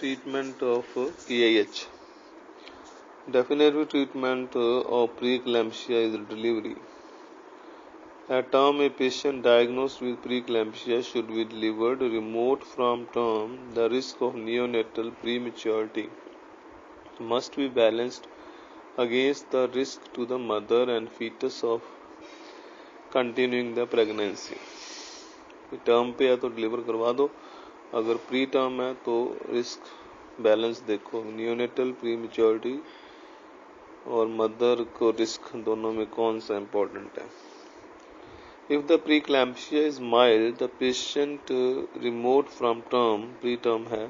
Treatment of PIH. Definitive treatment of preeclampsia is delivery. At term, a patient diagnosed with preeclampsia should be delivered remote from term. The risk of neonatal prematurity must be balanced against the risk to the mother and fetus of continuing the pregnancy. Term पे है तो deliver करवा दो, अगर pre term है तो risk balance देखो, neonatal prematurity और मदर को रिस्क दोनों में कौन सा इम्पोर्टेंट है. If the preeclampsia is mild, the patient remote from term, pre term है,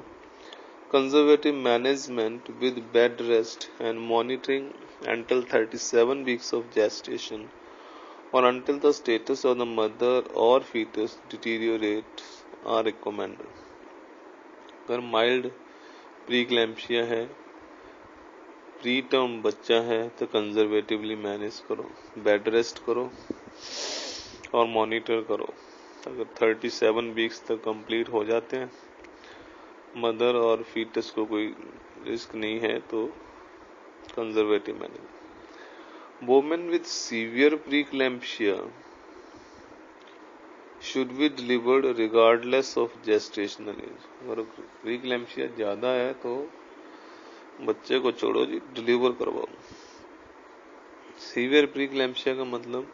conservative management with bed rest and monitoring until 37 weeks of gestation or until the status of the mother or fetus deteriorates are recommended. अगर mild प्रीक्लैम्पसिया है, pre term बच्चा है, तो conservatively manage करो, bed rest करो और monitor करो. अगर 37 वीक्स तक कंप्लीट हो जाते हैं, मदर और फीटस को कोई रिस्क नहीं है, तो conservative manage. Women with severe preeclampsia should be delivered regardless of gestational age. अगर प्रीक्लैम्पसिया ज्यादा है तो बच्चे को छोड़ो जी, डिलीवर करवाओ. सीवियर प्रीक्लैम्पसिया का मतलब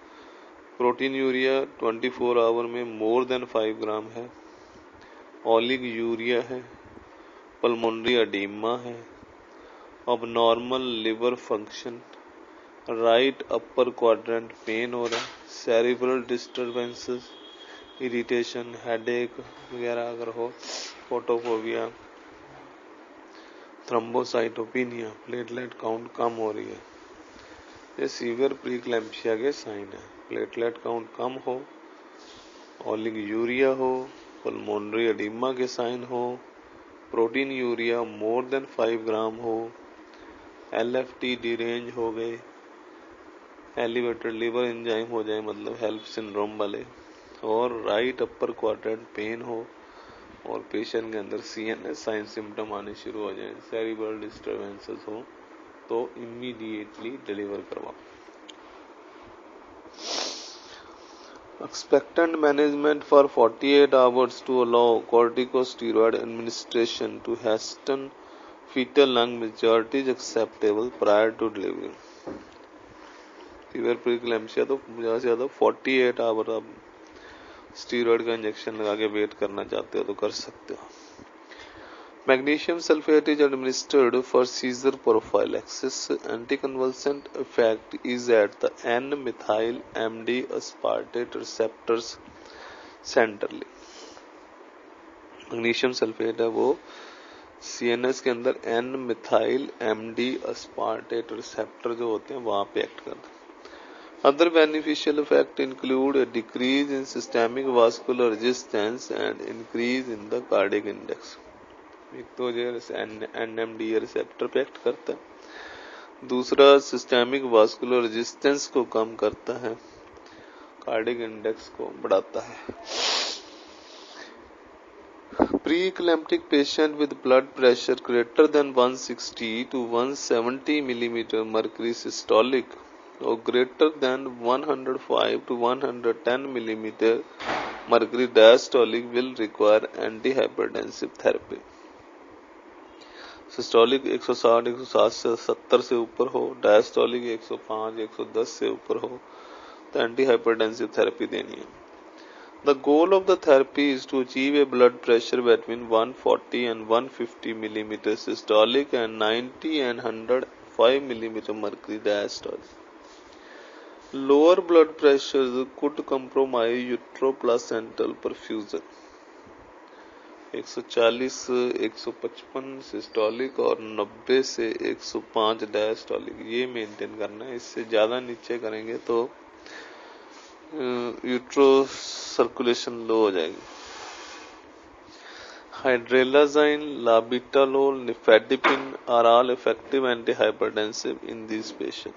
प्रोटीन यूरिया 24 आवर में मोर देन 5 ग्राम है, ऑलिग यूरिया है, पल्मोनरी एडीमा है, abnormal liver function, right upper quadrant pen हो रहा है, सेरिब्रल डिस्टर्बेंसेस, इरिटेशन, हेडेक वगैरह अगर हो, फोटोफोबिया, थ्रोम्बोसाइटोपिनिया, प्लेटलेट काउंट कम हो रही है, ये सीवियर प्रीक्लैम्पसिया के साइन है. प्लेटलेट काउंट कम हो, ऑलिग यूरिया हो, पल्मोनरी एडीमा के साइन हो, प्रोटीन यूरिया मोर देन 5 ग्राम हो, LFT डिरेंज हो गए, एलिवेटेड लिवर एंजाइम हो जाए, मतलब हेल्प सिंड्रोम वाले, और राइट अपर क्वाड्रेंट पेन हो, और पेशेंट के अंदर CNS साइन सिम्टम आने शुरू हो जाए, सेरिब्रल डिस्टर्बेंसेस हो, तो इमीडिएटली डिलीवर करवाओ. Expectant management for 48 hours to allow corticosteroid administration to hasten fetal lung maturity is acceptable prior to delivery. Severe preeclampsia तो ज्यादा से ज्यादा 48 आवर आप स्टीरॉयड का इंजेक्शन लगा के वेट करना चाहते हो तो कर सकते हो. Magnesium sulphate is administered for seizure prophylaxis. Anticonvulsant effect is at the N-methyl MD aspartate receptors सेंट्रली. मैग्नीशियम सल्फेट है वो CNS के अंदर N-methyl MD aspartate रिसेप्टर जो होते हैं वहां पे एक्ट करते हैं. Other beneficial effects include a decrease in systemic vascular resistance and increase in the cardiac index. एक तो जो NMDA रिसेप्टर पे एक्ट करता है, दूसरा सिस्टेमिक वास्कुलर रेजिस्टेंस को कम करता है, कार्डियक इंडेक्स को बढ़ाता है. Preeclamptic patient with blood pressure greater than 160 to 170 mm mercury systolic or greater than 105 to 110 mm mercury diastolic will require antihypertensive therapy. Systolic 160 160 से 70 से ऊपर हो, डायस्टोलिक 105 110 से ऊपर हो, तो एंटीहाइपरटेंसिव थेरेपी देनी है. The goal of the therapy is to achieve a blood pressure between 140 and 150 mm systolic and 90 and 105 mm mercury diastolic. Lower blood pressure could compromise uteroplacental perfusion. 140 155 systolic और 90 से 105 diastolic, ये maintain करना है. इससे ज्यादा नीचे करेंगे तो यूट्रो सर्कुलेशन लो हो जाएगी. Hydralazine, labetalol, nifedipine are all effective antihypertensive in this patient.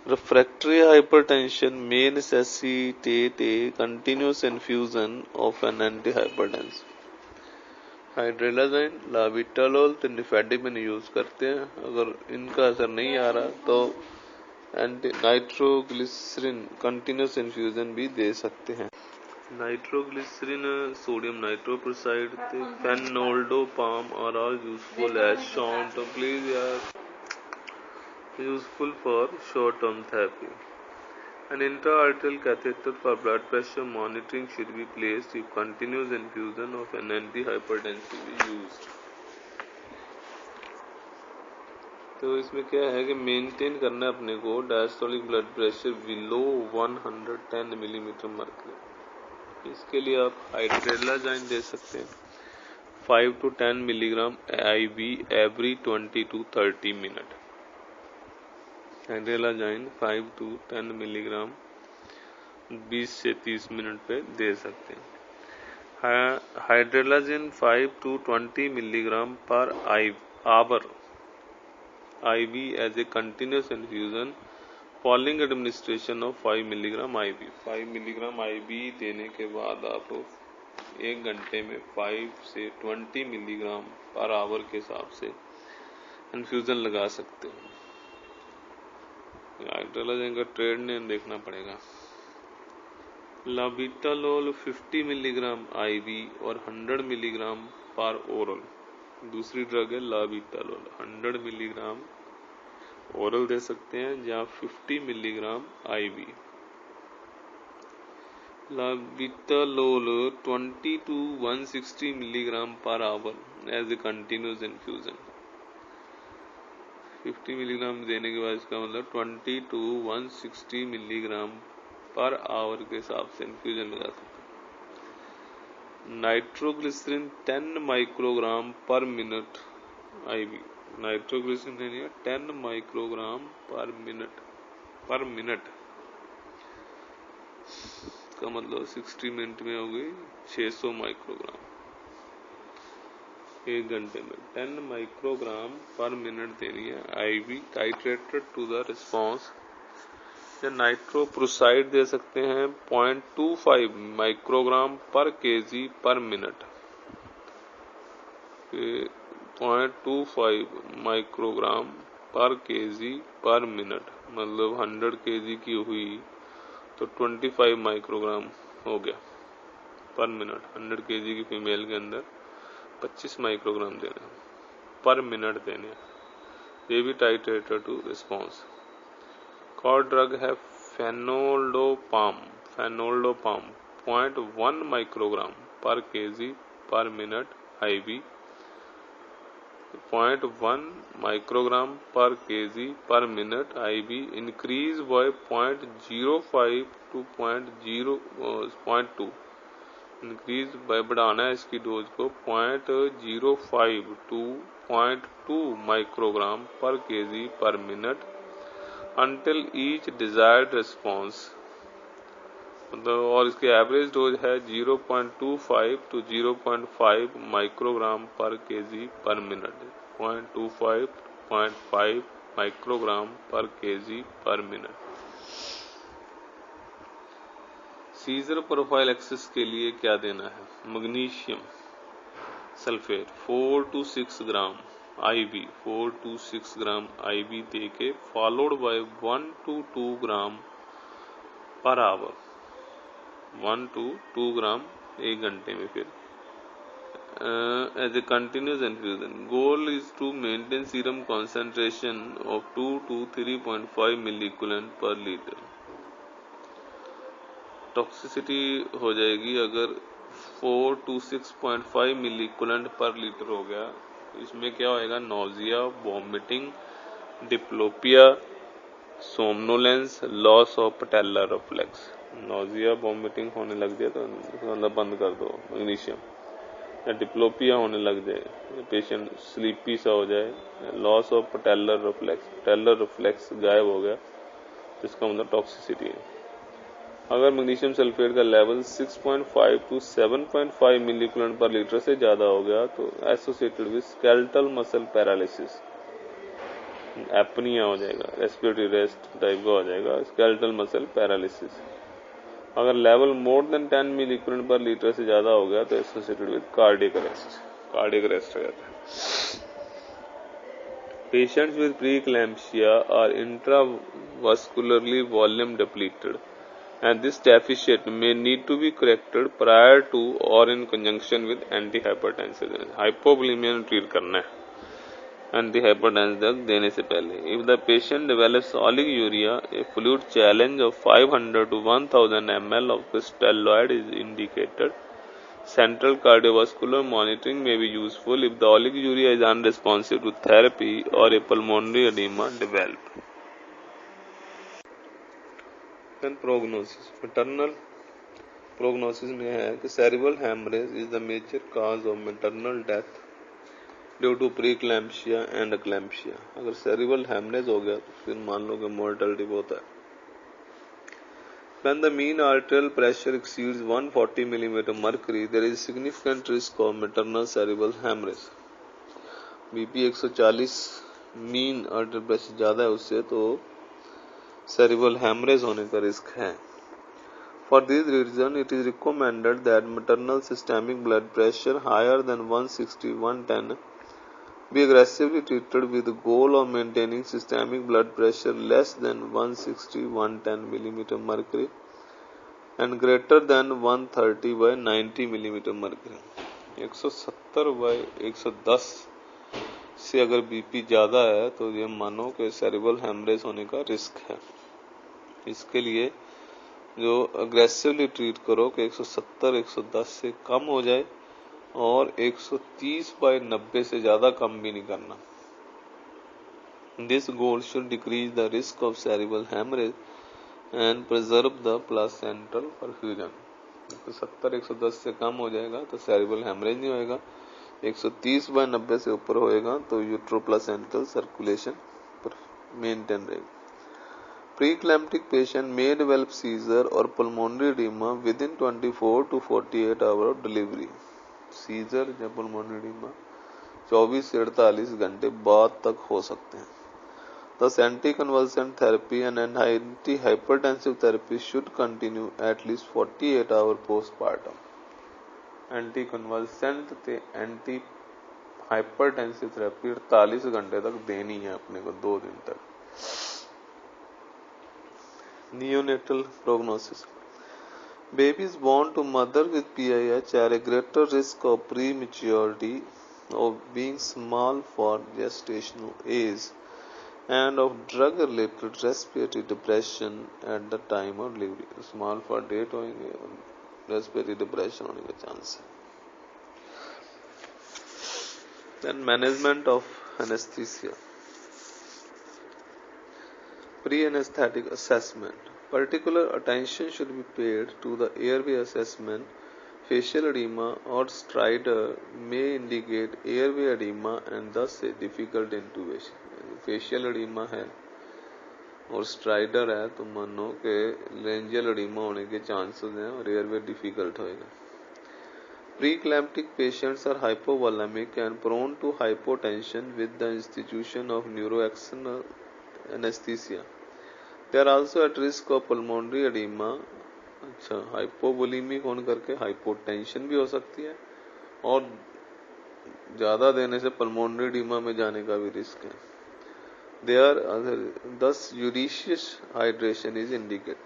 Refractory hypertension may necessitate a continuous infusion of an antihypertensive. हाइड्रोलाजाइन, लाविटालोल तो निफेडिक में यूज़ करते हैं। अगर इनका असर नहीं आ रहा तो नाइट्रोग्लिसरीन कंटिन्यूस इन्फ्यूजन भी दे सकते हैं। Nitroglycerin, sodium nitroprusside, fenoldopam are all useful as short term please यार useful for short term therapy. An intra-arterial catheter for blood pressure monitoring should be placed if continuous infusion of an antihypertensive is used. तो इसमें क्या है कि maintain करना है अपने को diastolic blood pressure below 110 millimetre mercury. इसके लिए आप हाइड्रोलाजाइन दे सकते हैं 5 to 10 milligram IV every 20 to 30 minute. Hydralazine 5 to 10 milligram 20 से 30 मिनट पे दे सकते हैं। Hydralazine 5 to 20 milligram per hour IV as a continuous infusion following administration of 5 milligram IV। 5 milligram IV देने के बाद आप 1 घंटे में 5 से 20 मिलीग्राम पर आवर के हिसाब से इन्फ्यूजन लगा सकते हैं। हाइड्रोलाजाइन का ट्रेड नेम देखना पड़ेगा। लाविटालोल 50 मिलीग्राम IV और 100 मिलीग्राम पर ओरल। दूसरी ड्रग है लाविटालोल 100 मिलीग्राम ओरल दे सकते हैं या 50 milligram IV। Labetalol 20 to 160 milligram per hour as a continuous infusion. 50 milligram देने के बाद इसका मतलब 20 to 160 मिलीग्राम पर आवर के हिसाब से इन्फ्यूजन लगा सकते हैं। Nitroglycerin 10 microgram per minute IV। Nitroglycerin देनी है 10 माइक्रोग्राम पर मिनट का मतलब 60 मिनट में हो गई 600 माइक्रोग्राम 1 घंटे में। 10 माइक्रोग्राम पर मिनट देनी है IV titrated to the response. या नाइट्रोप्रोसाइड दे सकते हैं 0.25 microgram per kg per minute. 0.25 microgram per kg per minute मतलब 100 केजी की हुई तो 25 माइक्रोग्राम हो गया पर मिनट। 100 केजी की फीमेल के अंदर 25 माइक्रोग्राम देने पर मिनट देने। ये भी टाइट्रेटेड टू रिस्पॉन्स। और ड्रग है fenoldopam 0.1 microgram per kg per minute IV। 0.1 microgram per kg per minute IV increase by 0.05 to 0.2 increase by बढ़ाना है इसकी डोज को 0.05 to 0.2 microgram per kg per minute until each desired response। मतलब और इसकी average dose है 0.25 to 0.5 microgram per kg per minute. 0.25 0.5 microgram per kg per minute. Seizure prophylaxis के लिए क्या देना है? Magnesium sulphate 4 to 6 gram IV 4 to 6 gram IV दे के followed bye 1 to 2 gram per hour 1 to 2 ग्राम 1 घंटे में फिर as a continuous infusion. Goal is to maintain serum concentration of 2 to 3.5 milliequivalent per litre. Toxicity हो जाएगी अगर 4 to 6.5 मिलीक्यूलेंट per litre हो गया। इसमें क्या होएगा? Nausea, vomiting, diplopia, somnolence, loss of patellar reflex. Nausea vomiting होने लग जाए तो मतलब बंद कर दो मैग्नीशियम। या डिप्लोपिया होने लग जाए, पेशेंट स्लीपी सा हो जाए, लॉस ऑफ पटेलर रिफ्लेक्स गायब हो गया तो इसका मतलब टॉक्सिसिटी है। अगर मैग्नीशियम सल्फेट का लेवल 6.5 to 7.5 मिलीक्यूलेंट पर लीटर से ज्यादा हो गया तो associated with skeletal muscle paralysis, apnoea हो जाएगा, रेस्पिरेटरी रेस्ट टाइप का हो जाएगा, स्केलेटल मसल पैरालिसिस। अगर level more than 10 मिलीक्यूलेंट per litre से ज्यादा हो गया तो associated with cardiac arrest. Cardiac arrest हो जाता है। Patients with preeclampsia are intravascularly volume depleted, and this deficit may need to be corrected prior to or in conjunction with antihypertensive. Hypovolemia treat करना है antihypertensive देने से पहले. If the patient develops oliguria, a fluid challenge of 500 to 1000 ml of crystalloid is indicated. Central cardiovascular monitoring may be useful if the oliguria is unresponsive to therapy or a pulmonary edema develop. Then prognosis. Maternal prognosis में है कि cerebral hemorrhage is the major cause of maternal death due to preeclampsia and eclampsia. अगर cerebral hemorrhage हो गया तो फिर मान लो कि mortality बहुत है. When the mean arterial pressure exceeds 140 mm mercury, there is significant risk of maternal cerebral hemorrhage. BP 140 mean arterial pressure ज़्यादा है उससे तो cerebral hemorrhage होने का रिस्क है. For this reason, it is recommended that maternal systemic blood pressure higher than 160/110 be aggressively treated with the goal of maintaining systemic blood pressure less than 160/110 mm mercury and greater than 130/90 mm mercury. 170/110 से अगर BP ज़्यादा है तो ये मानो कि cerebral haemorrhage होने का रिस्क है. इसके लिए जो अग्रेसिवली ट्रीट करो कि 170/110 से कम हो जाए और 130/90 से ज़्यादा कम भी नहीं करना. This goal should decrease the risk of cerebral hemorrhage and preserve the placental perfusion. 170/110 से कम हो जाएगा तो cerebral hemorrhage नहीं होएगा. 130/90 से ऊपर होएगा तो यूट्रोप्लासेंटल सर्कुलेशन मेंटेन रहेगी. Preeclamptic patient may develop seizure or pulmonary edema within 24 to 48 hours of delivery. Scissor या pulmonary edema 24 से 48 घंटे बाद तक हो सकते हैं. Thus, anticonvulsant therapy and antihypertensive therapy should continue at least 48 hours postpartum. Anticonvulsant ते antihypertensive therapy 48 घंटे तक देनी है अपने को 2 दिन तक. Neonatal prognosis. Babies born to mother with PIH are at greater risk of prematurity, of being small for gestational age, and of drug-related respiratory depression at the time of delivery. Small for date होंगे और respiratory depression होने के chance है. Then management of anesthesia. Pre-anesthetic assessment. Particular attention should be paid to the airway assessment. Facial edema or stridor may indicate airway edema and thus a difficult intubation. Facial edema है और stridor है तो मानो कि laryngeal edema होने के chances हैं और airway difficult होएगा. Preeclamptic patients are hypovolemic and prone to hypotension with the institution of neuroaxonal anesthesia. They are also at risk of pulmonary edema. अच्छा, हाइपोवोलेमिक होने करके हाइपोटेंशन भी हो सकती है और ज़्यादा देने से pulmonary edema में जाने का भी रिस्क है. Thus judicious hydration is indicated.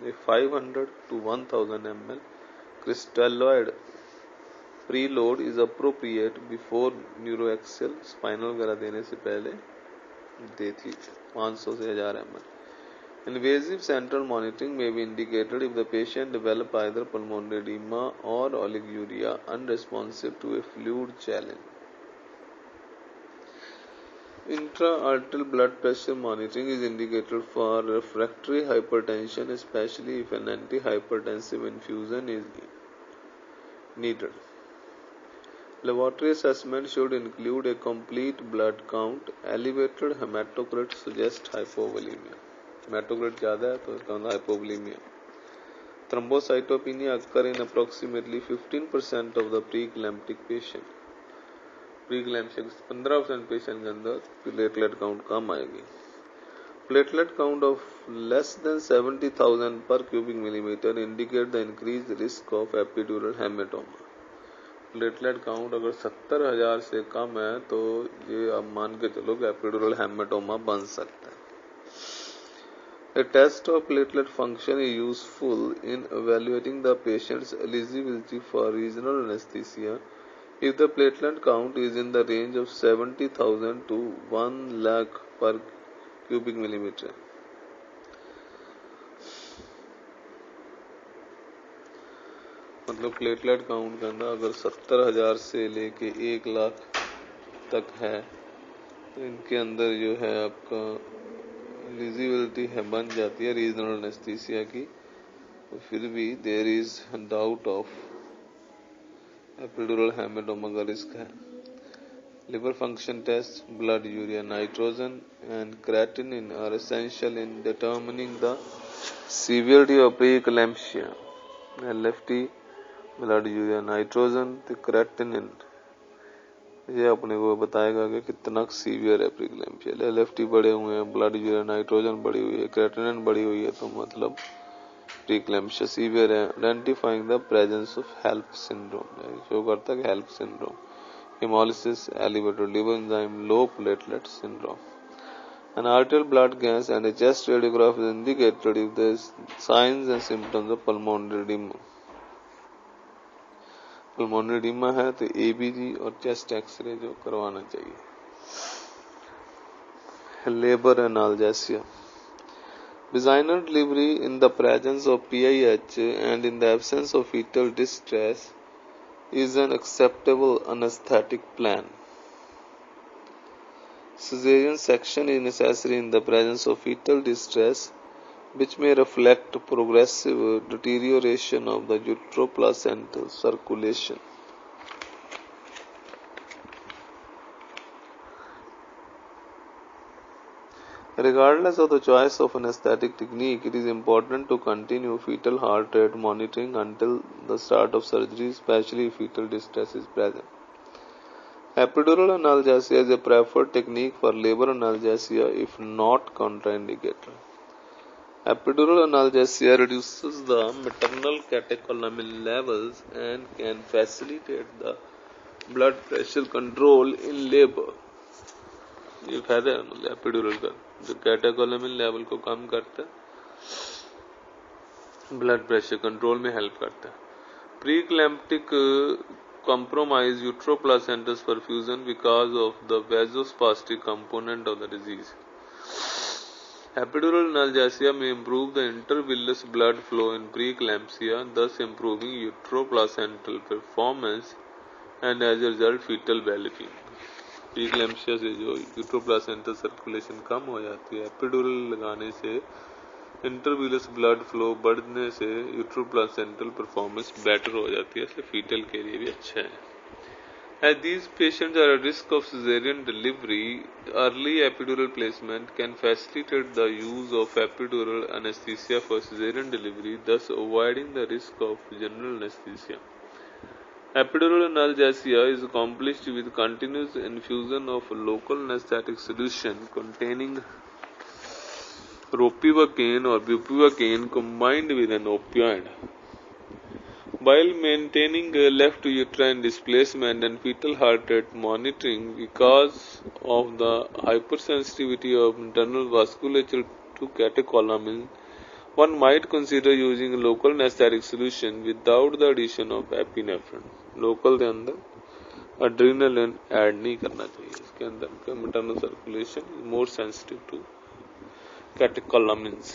A 500 to 1000 ml crystalloid preload is appropriate before neuroaxial spinal वगैरह देने से पहले देती 500 से 1000 ml. Invasive central monitoring may be indicated if the patient develop either pulmonary edema or oliguria unresponsive to a fluid challenge. Intra-arterial blood pressure monitoring is indicated for refractory hypertension, especially if an antihypertensive infusion is needed. Laboratory assessment should include a complete blood count. Elevated hematocrit suggests hypovolemia. Hematocrit ज़्यादा है तो इसका मतलब hypovolemia. Thrombocytopenia occur in approximately 15% of the preeclamptic patient. Preeclampsia 15% patient के अंदर platelet count कम आएगी. Platelet count of less than 70,000 per cubic millimeter indicate the increased risk of epidural hematoma. Platelet count अगर 70,000 से कम है तो ये आप मान के चलो कि एपिड्यूरल हेमेटोमा बन सकता है। A test of platelet function is useful in evaluating the patient's eligibility for regional anesthesia if the platelet count is in the range of 70,000 to 1 lakh per cubic millimeter. मतलब platelet count करना अगर 70,000 से लेके 1 लाख तक है तो इनके अंदर जो है आपका एलिजिबिलिटी है बन जाती है रीजनल एनेस्थीसिया की। तो फिर भी there is doubt of epidural hematoma का रिस्क है। Liver function test, blood urea nitrogen and creatinine are essential in determining the severity of preeclampsia. LFT, blood urea nitrogen तो क्रेटिनिन ये अपने को बताएगा कि कितना सीवियर है प्री-इक्लैम्प्सिया। एलएफटी बढ़े हुए हैं, ब्लड यूरिया नाइट्रोजन बढ़ी हुई है, क्रेटिनिन बढ़ी हुई है तो मतलब प्री-इक्लैम्प्सिया सीवियर है। Identifying the presence of HELLP syndrome show करता है कि HELLP syndrome, haemolysis, elevated liver enzyme, low platelet syndrome. An arterial blood gas and a chest radiograph is indicated if there is signs and symptoms of pulmonary edema. Pulmonary oedema है तो ABG और chest x ray जो करवाना चाहिए। Labour analgesia, vaginal delivery in the presence of PIH and in the absence of fetal distress is an acceptable anesthetic plan. Caesarean section is necessary in the presence of fetal distress, which may reflect progressive deterioration of the uteroplacental circulation. Regardless of the choice of anesthetic technique, it is important to continue fetal heart rate monitoring until the start of surgery, especially if fetal distress is present. Epidural analgesia is a preferred technique for labor analgesia if not contraindicated. Epidural analgesia reduces the maternal catecholamine levels and can facilitate the blood pressure control in labor. ये फायदा है मतलब epidural का, जो कैटेकोलामिन level को कम करता है, blood pressure control में हेल्प करता है। प्री-इक्लैम्प्टिक compromise uteroplacental perfusion because of the vasospastic component of the disease. Epidural analgesia may improve the intervillous blood flow in preeclampsia, thus improving uteroplacental performance and as a result fetal well-being. प्रीक्लैम्प्सिया से जो यूट्रोप्लासेंटल circulation कम हो जाती है, epidural लगाने से इंटरविलस blood flow बढ़ने से यूट्रोप्लासेंटल performance better हो जाती है, इसलिए फीटल के लिए भी अच्छा है। As these patients are at risk of cesarean delivery, early epidural placement can facilitate the use of epidural anesthesia for cesarean delivery, thus avoiding the risk of general anesthesia. Epidural analgesia is accomplished with continuous infusion of local anesthetic solution containing ropivacaine or bupivacaine combined with an opioid. While maintaining left uterine displacement and fetal heart rate monitoring because of the hypersensitivity of internal vasculature to catecholamine, one might consider using a local anesthetic solution without the addition of epinephrine. Local के अंदर adrenaline add नहीं करना चाहिए, इसके अंदर maternal circulation more sensitive to कैटेकोलामिन्स।